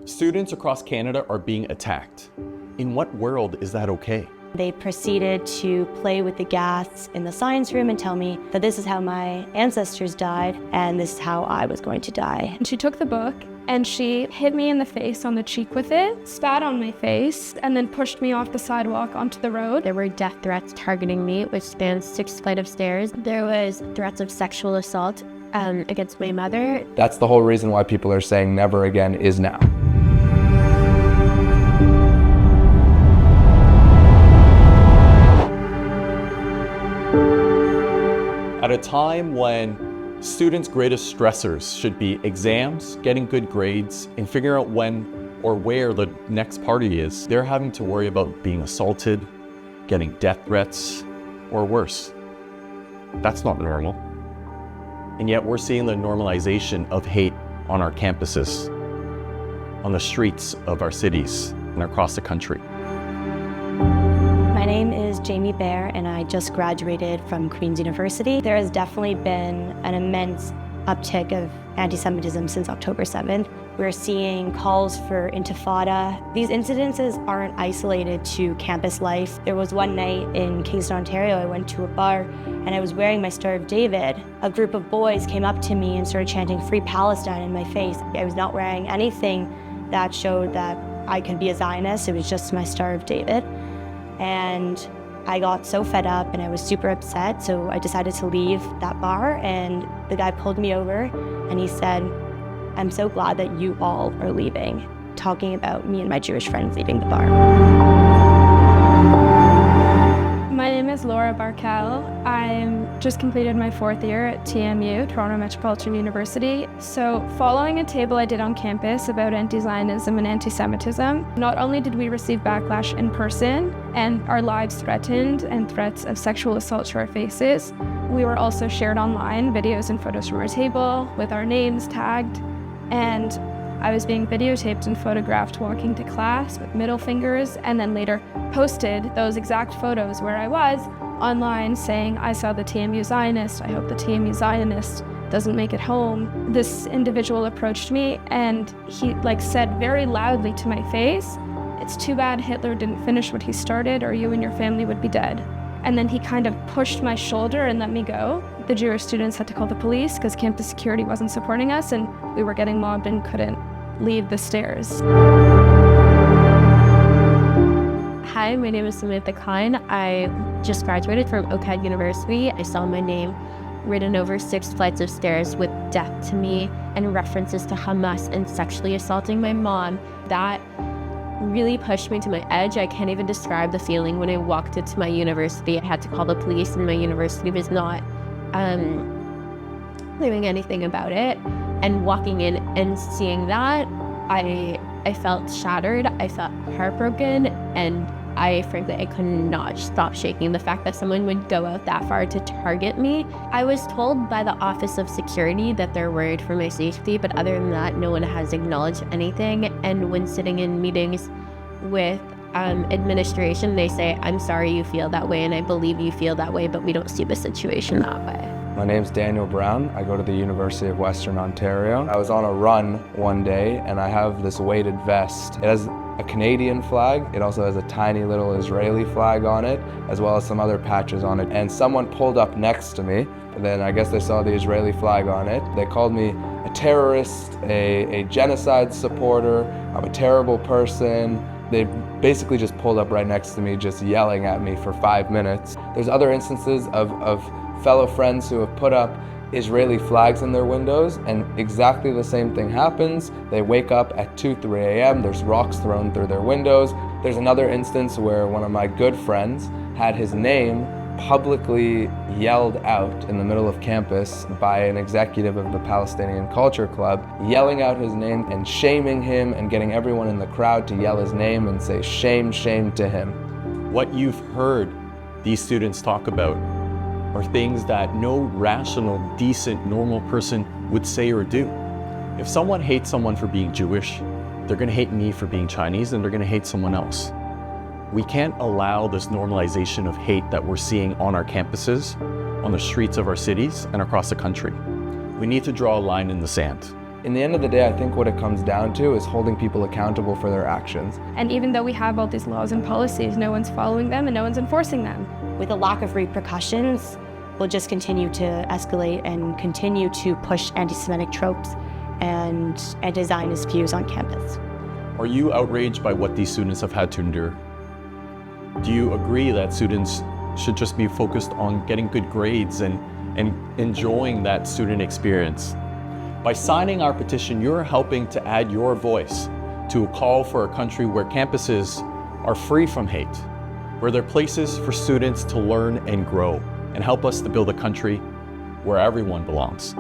Students across Canada are being attacked. In what world is that okay? They proceeded to play with the gas in the science room and tell me that this is how my ancestors died and this is how I was going to die. And she took the book and she hit me in the face on the cheek with it, spat on my face, and then pushed me off the sidewalk onto the road. There were death threats targeting me, which spans 6 flights of stairs. There was threats of sexual assault against my mother. That's the whole reason why people are saying never again is now. At a time when students' greatest stressors should be exams, getting good grades, and figuring out when or where the next party is, they're having to worry about being assaulted, getting death threats, or worse. That's not normal. And yet we're seeing the normalization of hate on our campuses, on the streets of our cities, and across the country. My name is Jamie Baer and I just graduated from Queen's University. There has definitely been an immense uptick of anti-Semitism since October 7th. We're seeing calls for intifada. These incidences aren't isolated to campus life. There was one night in Kingston, Ontario, I went to a bar and I was wearing my Star of David. A group of boys came up to me and started chanting "Free Palestine" in my face. I was not wearing anything that showed that I could be a Zionist. It was just my Star of David. And I got so fed up and I was super upset, so I decided to leave that bar, and the guy pulled me over and he said, "I'm so glad that you all are leaving," talking about me and my Jewish friends leaving the bar. My name is Laura Barkel. I just completed my 4th year at TMU, Toronto Metropolitan University. So following a table I did on campus about anti-Zionism and anti-Semitism, not only did we receive backlash in person and our lives threatened and threats of sexual assault to our faces, we were also shared online videos and photos from our table with our names tagged, and I was being videotaped and photographed walking to class with middle fingers, and then later posted those exact photos where I was online saying, "I saw the TMU Zionist, I hope the TMU Zionist doesn't make it home." This individual approached me and he said very loudly to my face, "It's too bad Hitler didn't finish what he started or you and your family would be dead." And then he kind of pushed my shoulder and let me go. The Jewish students had to call the police because campus security wasn't supporting us and we were getting mobbed and couldn't leave the stairs. Hi, my name is Samantha Klein. I just graduated from OCAD University. I saw my name written over 6 flights of stairs with "death to me" and references to Hamas and sexually assaulting my mom. That really pushed me to my edge. I can't even describe the feeling when I walked into my university. I had to call the police and my university was not doing anything about it. And walking in and seeing that, I felt shattered, I felt heartbroken, and I could not stop shaking. The fact that someone would go out that far to target me. I was told by the Office of Security that they're worried for my safety, but other than that, no one has acknowledged anything. And when sitting in meetings with administration, they say, "I'm sorry you feel that way, and I believe you feel that way, but we don't see the situation that way." My name's Daniel Brown. I go to the University of Western Ontario. I was on a run one day and I have this weighted vest. It has a Canadian flag. It also has a tiny little Israeli flag on it, as well as some other patches on it. And someone pulled up next to me. And then I guess they saw the Israeli flag on it. They called me a terrorist, a genocide supporter, I'm a terrible person. They basically just pulled up right next to me, just yelling at me for 5 minutes. There's other instances of fellow friends who have put up Israeli flags in their windows, and exactly the same thing happens. They wake up at 2, 3 a.m., there's rocks thrown through their windows. There's another instance where one of my good friends had his name publicly yelled out in the middle of campus by an executive of the Palestinian Culture Club, yelling out his name and shaming him and getting everyone in the crowd to yell his name and say, "Shame, shame" to him. What you've heard these students talk about are things that no rational, decent, normal person would say or do. If someone hates someone for being Jewish, they're gonna hate me for being Chinese, and they're gonna hate someone else. We can't allow this normalization of hate that we're seeing on our campuses, on the streets of our cities, and across the country. We need to draw a line in the sand. In the end of the day, I think what it comes down to is holding people accountable for their actions. And even though we have all these laws and policies, no one's following them and no one's enforcing them. With a lack of repercussions, we'll just continue to escalate and continue to push anti-Semitic tropes and anti-Zionist views on campus. Are you outraged by what these students have had to endure? Do you agree that students should just be focused on getting good grades and enjoying that student experience? By signing our petition, you're helping to add your voice to a call for a country where campuses are free from hate, where they're places for students to learn and grow, and help us to build a country where everyone belongs.